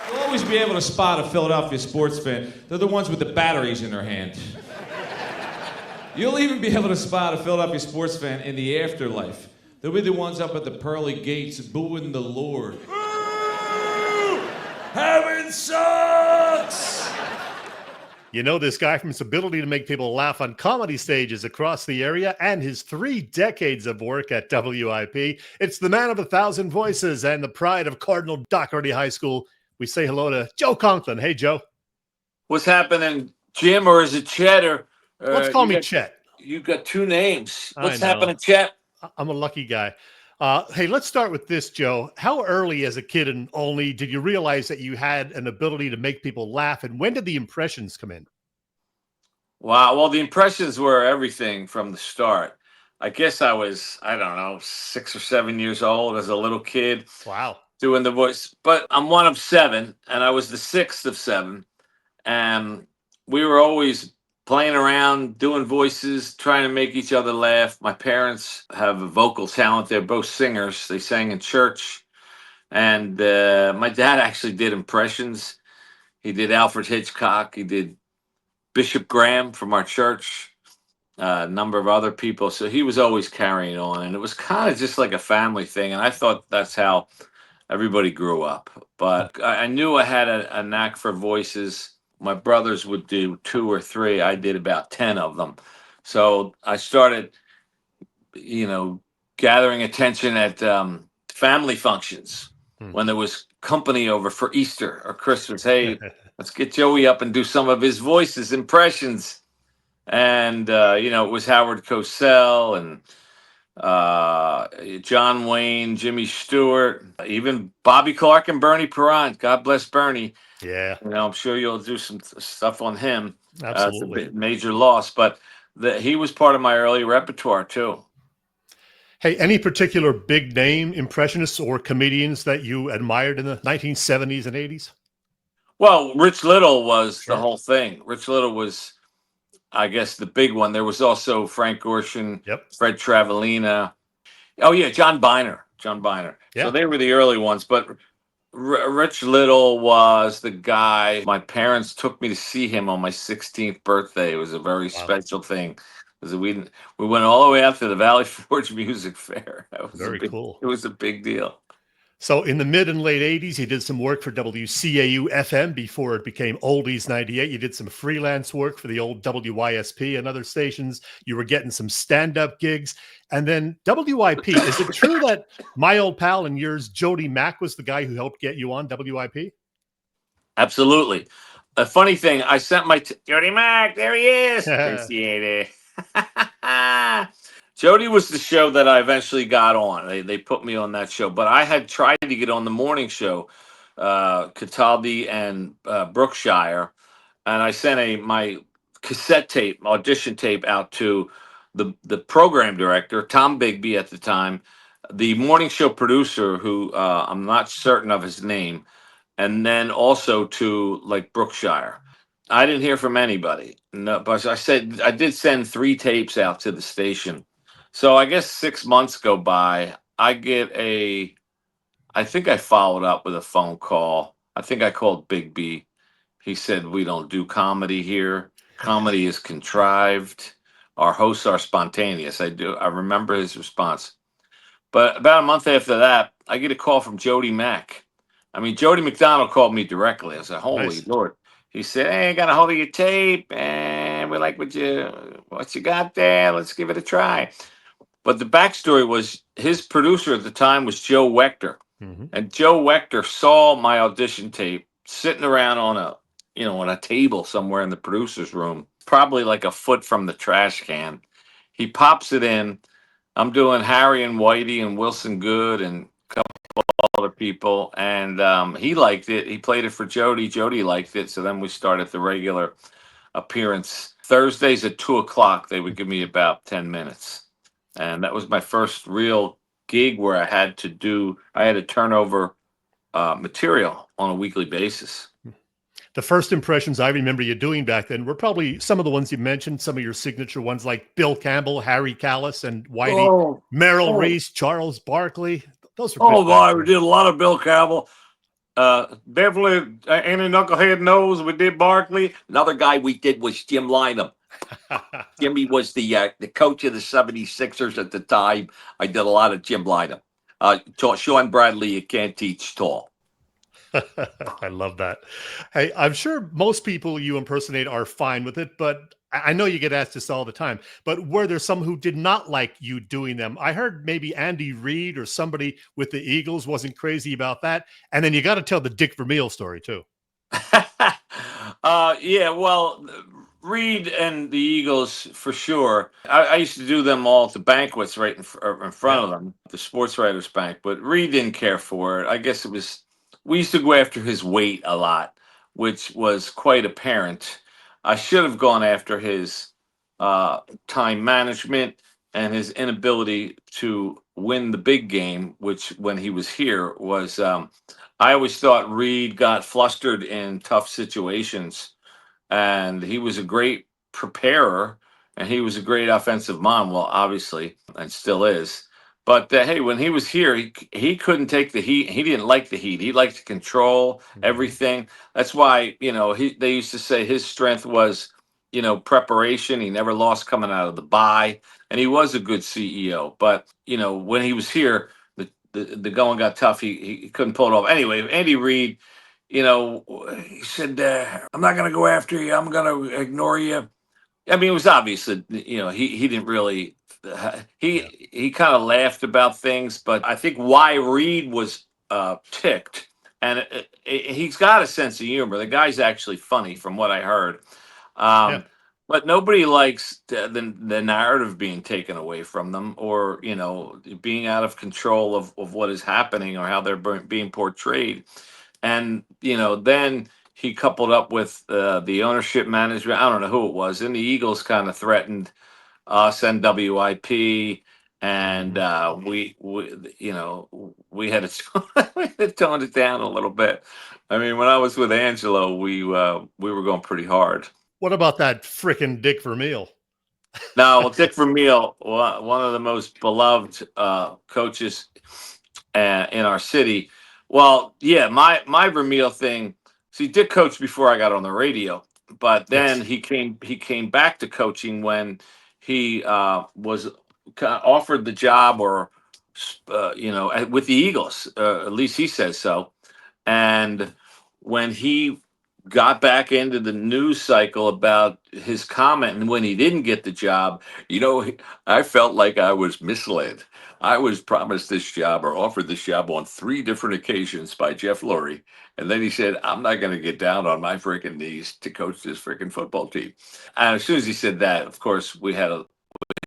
You'll always be able to spot a Philadelphia sports fan. They're the ones with the batteries in their hand. You'll even be able to spot a Philadelphia sports fan in the afterlife. They'll be the ones up at the pearly gates booing the Lord. Heaven sucks! You know this guy from his ability to make people laugh on comedy stages across the area and his 3 decades of work at WIP. It's the man of 1,000 voices and the pride of Cardinal Doherty High School. We say hello to Joe Conklin. Hey, Joe. What's happening, Jim, or is it Chet? Or let's call me Chet. You got 2 names. What's I know. happening, Chet? I'm a lucky guy. Hey, let's start with this, Joe. How early as a kid in Olney did you realize that you had an ability to make people laugh, and when did the impressions come in? Wow. Well, the impressions were everything from the start. I guess I was, I don't know, 6 or 7 years old as a little kid. Wow. Doing the voice. But I'm one of 7, and I was the 6th of 7. And we were always playing around, doing voices, trying to make each other laugh. My parents have a vocal talent. They're both singers. They sang in church. And my dad actually did impressions. He did Alfred Hitchcock. He did Bishop Graham from our church, a number of other people. So he was always carrying on. And it was kind of just like a family thing. And I thought that's how everybody grew up. But I knew I had a knack for voices. My brothers would do 2 or 3. I did about 10 of them. So I started, gathering attention at family functions when there was company over for Easter or Christmas. Hey, let's get Joey up and do some of his voices, impressions. And, it was Howard Cosell and John Wayne, Jimmy Stewart, even Bobby Clark and Bernie Perrant. God bless Bernie. Yeah. I'm sure you'll do some stuff on him. Absolutely. It's a major loss, but he was part of my early repertoire too. Hey, any particular big name impressionists or comedians that you admired in the 1970s and 80s? Well, Rich Little was Sure. the whole thing. Rich Little was, I guess, the big one. There was also Frank Gorshin, Fred Travellina. Oh, yeah, John Biner. Yeah. So they were the early ones, but Rich Little was the guy. My parents took me to see him on my 16th birthday. It was a very special thing. Because we went all the way out to the Valley Forge Music Fair. That was very cool. It was a big deal. So in the mid and late 80s, you did some work for WCAU FM before it became Oldies 98. You did some freelance work for the old WYSP and other stations. You were getting some stand-up gigs. And then WIP, is it true that my old pal and yours, Jody Mack, was the guy who helped get you on WIP? Absolutely. A funny thing, I sent my Jody Mack, there he is. Appreciate it. Jody was the show that I eventually got on. They put me on that show, but I had tried to get on the morning show, Cataldi and Brookshire, and I sent my cassette tape, audition tape, out to the program director, Tom Bigby at the time, the morning show producer, who I'm not certain of his name, and then also to Brookshire. I didn't hear from anybody. No, but I did send 3 tapes out to the station. So I guess 6 months go by. I think I followed up with a phone call. I think I called Big B. He said, "We don't do comedy here. Comedy is contrived. Our hosts are spontaneous." I remember his response. But about a month after that, I get a call from Jody Mack. I mean, Jody McDonald called me directly. I said, "Holy Lord." He said, "Hey, I got a hold of your tape, and we like what you got there. Let's give it a try." But the backstory was his producer at the time was Joe Wechter. Mm-hmm. And Joe Wechter saw my audition tape sitting around on a table somewhere in the producer's room, probably like a foot from the trash can. He pops it in. I'm doing Harry and Whitey and Wilson Good and a couple other people. And he liked it. He played it for Jody. Jody liked it. So then we started the regular appearance. Thursdays at 2:00, they would give me about 10 minutes. And that was my first real gig where I had to turn over material on a weekly basis. The first impressions I remember you doing back then were probably some of the ones you mentioned, some of your signature ones like Bill Campbell, Harry Callis, and Whitey, Merrill Reese, Charles Barkley. Those were I did a lot of Bill Campbell. Definitely any knucklehead knows we did Barkley. Another guy we did was Jim Lynam. Jimmy was the coach of the 76ers at the time. I did a lot of Jim Lynam. Sean Bradley, you can't teach tall. I love that. Hey, I'm sure most people you impersonate are fine with it, but I know you get asked this all the time. But were there some who did not like you doing them? I heard maybe Andy Reid or somebody with the Eagles wasn't crazy about that. And then you got to tell the Dick Vermeil story too. Yeah, well, Reid and the Eagles for sure. I used to do them all at the banquets right in front of them, the sports writers bank. But Reid didn't care for it. I guess it was we used to go after his weight a lot, which was quite apparent. I should have gone after his time management and his inability to win the big game, which when he was here was. I always thought Reid got flustered in tough situations, and he was a great preparer, and he was a great offensive mind. Well, obviously, and still is. But hey, when he was here, he couldn't take the heat. He didn't like the heat. He liked to control everything. That's why they used to say his strength was preparation. He never lost coming out of the bye, and he was a good CEO. But when he was here, the going got tough. He couldn't pull it off. Anyway, Andy Reid, he said, "I'm not going to go after you. I'm going to ignore you." I mean, it was obvious that he didn't really. He kind of laughed about things, but I think why Reid was ticked, and he's got a sense of humor. The guy's actually funny, from what I heard. But nobody likes the narrative being taken away from them, or being out of control of what is happening or how they're being portrayed. And then he coupled up with the ownership management. I don't know who it was, and the Eagles kind of threatened us and WIP, and we had to we had toned it down a little bit. I mean, when I was with Angelo, we were going pretty hard. What about that frickin' Dick Vermeil? No, well, Dick Vermeil, one of the most beloved coaches in our city. Well, yeah, my Vermeil thing. See, Dick coached before I got on the radio, but then he came back to coaching when he was offered the job, or with the Eagles. At least he says so. And when he got back into the news cycle about his comment, and when he didn't get the job, I felt like I was misled. I was promised this job or offered this job on 3 different occasions by Jeff Lurie. And then he said, I'm not going to get down on my freaking knees to coach this freaking football team. And as soon as he said that, of course, we had a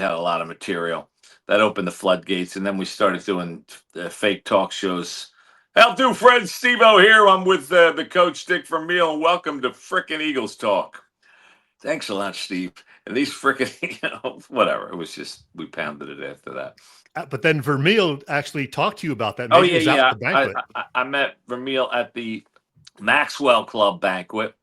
lot of material that opened the floodgates. And then we started doing fake talk shows. How do, Fred? Steve-O here. I'm with the coach, Dick Vermeil, and welcome to frickin' Eagles Talk. Thanks a lot, Steve. And these frickin', whatever. It was just, we pounded it after that. But then Vermeil actually talked to you about that. Maybe he was out at the banquet. I met Vermeil at the Maxwell Club banquet,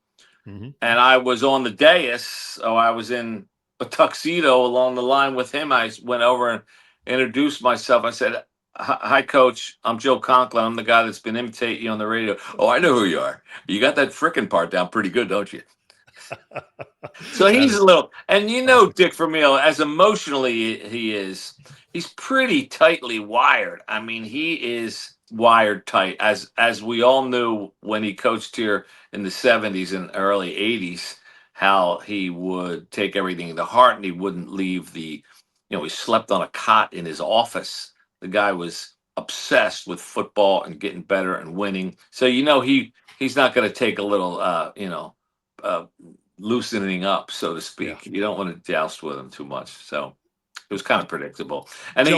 and I was on the dais, so I was in a tuxedo along the line with him. I went over and introduced myself. I said, "Hi, Coach. I'm Joe Conklin. I'm the guy that's been imitating you on the radio." "Oh, I know who you are. You got that frickin' part down pretty good, don't you?" So he's a little, and Dick Vermeil, as emotionally he is, he's pretty tightly wired. I mean, he is wired tight, as we all knew when he coached here in the 70s and early 80s, how he would take everything to heart, and he wouldn't leave he slept on a cot in his office. The guy was obsessed with football and getting better and winning. So he's not going to take a little loosening up, so to speak. You don't want to joust with him too much. So it was kind of predictable. And then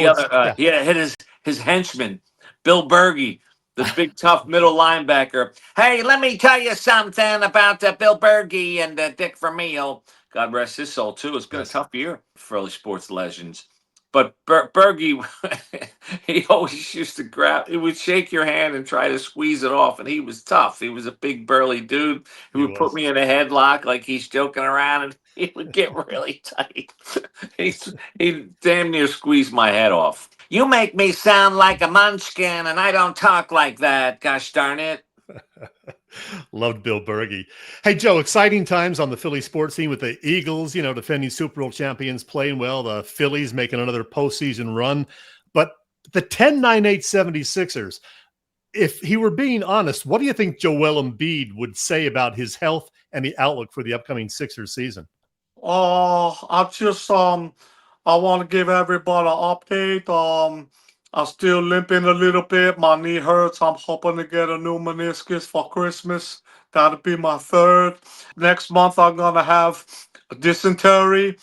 he had his henchman, Bill Berge, the big tough middle linebacker. "Hey, let me tell you something about Bill Berge and Dick Vermeil." God rest his soul too. It's been a tough year for early sports legends. But Berge, he always used to he would shake your hand and try to squeeze it off, and he was tough. He was a big burly dude who would put me in a headlock like he's joking around, and he would get really tight. He damn near squeezed my head off. "You make me sound like a munchkin, and I don't talk like that, gosh darn it." Loved Bill Berge. Hey, Joe, exciting times on the Philly sports scene with the Eagles, defending Super Bowl champions, playing well. The Phillies making another postseason run. But the 10-9-8 76ers, if he were being honest, what do you think Joel Embiid would say about his health and the outlook for the upcoming Sixers season? I want to give everybody an update. I'm still limping a little bit. My knee hurts. I'm hoping to get a new meniscus for Christmas. That'll be my third. Next month, I'm going to have dysentery.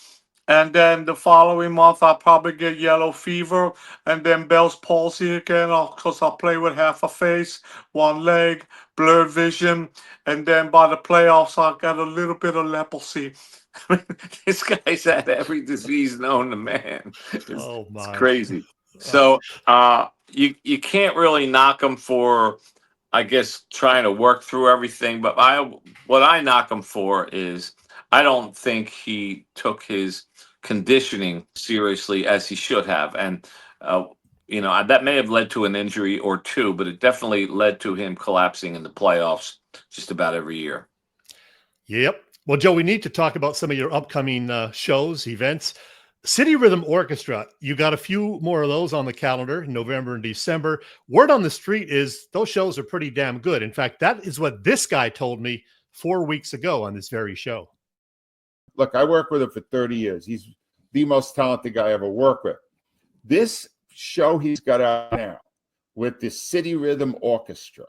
And then the following month, I'll probably get yellow fever. And then Bell's palsy again, because I play with half a face, one leg, blurred vision. And then by the playoffs, I'll get a little bit of leprosy. This guy's had every disease known to man. It's crazy. So you can't really knock him for, I guess, trying to work through everything. But what I knock him for is I don't think he took his conditioning seriously as he should have. And, that may have led to an injury or two, but it definitely led to him collapsing in the playoffs just about every year. Yep. Well, Joe, we need to talk about some of your upcoming shows, events. City Rhythm Orchestra, you got a few more of those on the calendar in November and December. Word on the street is those shows are pretty damn good. In fact, that is what this guy told me 4 weeks ago on this very show. Look, I worked with him for 30 years. He's the most talented guy I ever worked with. This show he's got out now with the City Rhythm Orchestra,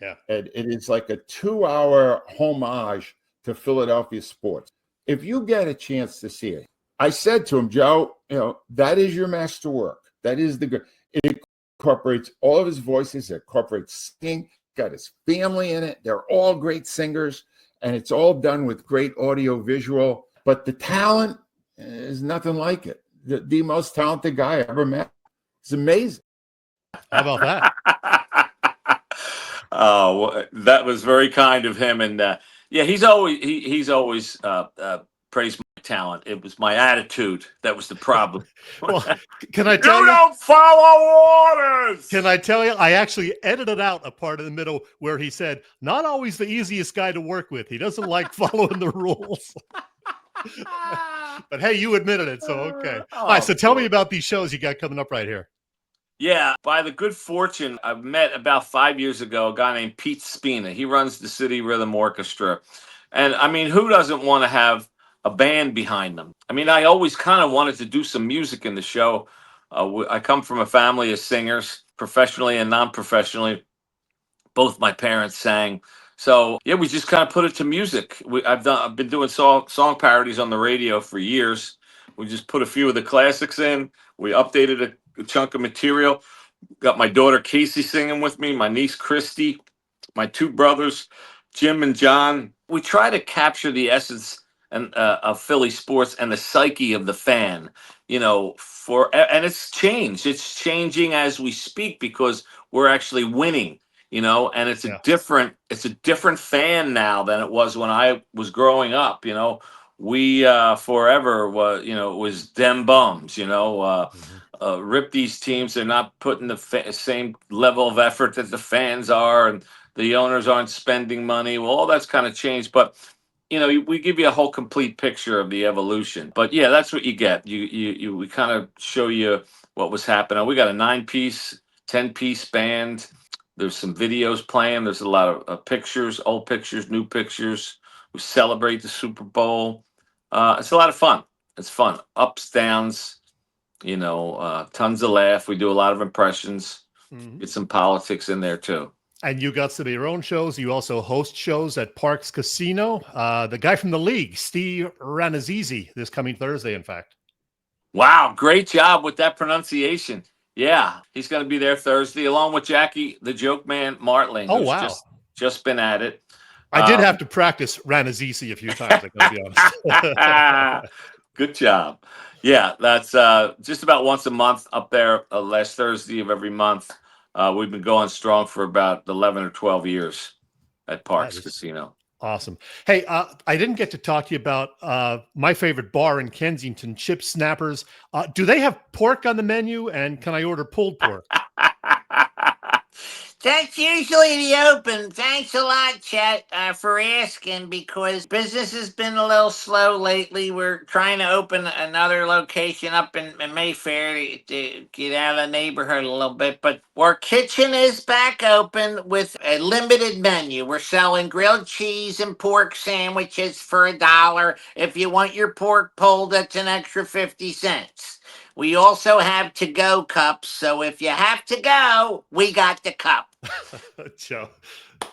and it is like a 2-hour homage to Philadelphia sports. If you get a chance to see it, I said to him, Joe, that is your masterwork. That is it incorporates all of his voices. It incorporates singing. Got his family in it. They're all great singers, and it's all done with great audio visual. But the talent is nothing like it. The most talented guy I ever met. It's amazing. How about that? Oh, that was very kind of him. And he's always praised my talent. It was my attitude that was the problem. Well, can I tell you? You don't follow orders. Can I tell you? I actually edited out a part in the middle where he said, "Not always the easiest guy to work with. He doesn't like following the rules." But hey, you admitted it, so okay. All right, so tell me about these shows you got coming up right here. Yeah, by the good fortune, I've met about 5 years ago a guy named Pete Spina. He runs the City Rhythm Orchestra. And I mean, who doesn't want to have a band behind them? I mean, I always kind of wanted to do some music in the show. I come from a family of singers, professionally and non-professionally. Both my parents sang. So, yeah, we just kind of put it to music. I've been doing song parodies on the radio for years. We just put a few of the classics in. We updated a chunk of material. Got my daughter Casey singing with me, my niece Christy, my two brothers, Jim and John. We try to capture the essence of Philly sports and the psyche of the fan, and it's changed. It's changing as we speak because we're actually winning. And it's a different fan now than it was when I was growing up. We forever was, it was dem bums, rip these teams. They're not putting the same level of effort that the fans are, and the owners aren't spending money. Well, all that's kind of changed, but we give you a whole complete picture of the evolution. But yeah, that's what you get. We kind of show you what was happening. We got a 9-piece, 10-piece band. There's some videos playing. There's a lot of pictures, old pictures, new pictures. We celebrate the Super Bowl. It's a lot of fun. It's fun. Ups, downs, tons of laugh. We do a lot of impressions. Get some politics in there too. And you got some of your own shows. You also host shows at Parks Casino. The guy from the league, Steve Ranazizi, this coming Thursday, in fact. Wow, great job with that pronunciation. Yeah, he's going to be there Thursday, along with Jackie, the joke man, Martling. Oh, wow. Just been at it. I did have to practice Ranazizi a few times, I gotta be honest. Good job. Yeah, that's just about once a month up there, last Thursday of every month. We've been going strong for about 11 or 12 years at Parks Casino. Awesome. Hey, I didn't get to talk to you about my favorite bar in Kensington, Chip Snappers. Do they have pork on the menu, and can I order pulled pork? That's usually the open. Thanks a lot, Chet, for asking, because business has been a little slow lately. We're trying to open another location up in Mayfair to get out of the neighborhood a little bit. But our kitchen is back open with a limited menu. We're selling grilled cheese and pork sandwiches for $1. If you want your pork pulled, that's an extra 50 cents. We also have to-go cups, so if you have to go, we got the cup. Joe,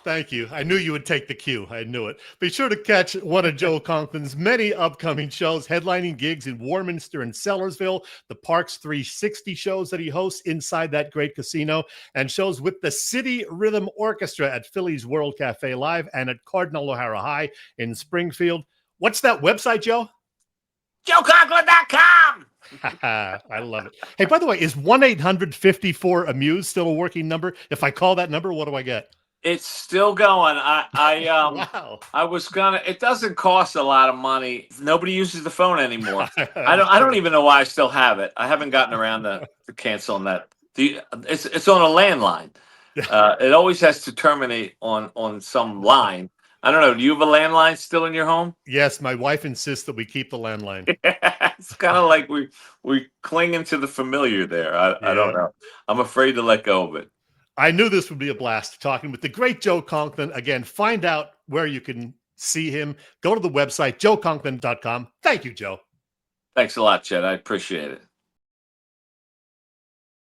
thank you. I knew you would take the cue. I knew it. Be sure to catch one of Joe Conklin's many upcoming shows, headlining gigs in Warminster and Sellersville, the Parks 360 shows that he hosts inside that great casino, and shows with the City Rhythm Orchestra at Philly's World Cafe Live and at Cardinal O'Hara High in Springfield. What's that website, Joe? JoeConklin.com. I love it. Hey, by the way, is 1-800-54-AMUSE still a working number? If I call that number, what do I get? It's still going. Wow. I was gonna. It doesn't cost a lot of money. Nobody uses the phone anymore. I don't even know why I still have it. I haven't gotten around to canceling that. It's on a landline. It always has to terminate on some line. I don't know. Do you have a landline still in your home? Yes, my wife insists that we keep the landline. It's kind of like we clinging to the familiar there. I don't know. I'm afraid to let go of it. I knew this would be a blast talking with the great Joe Conklin. Again, find out where you can see him. Go to the website, joeconklin.com. Thank you, Joe. Thanks a lot, Chet. I appreciate it.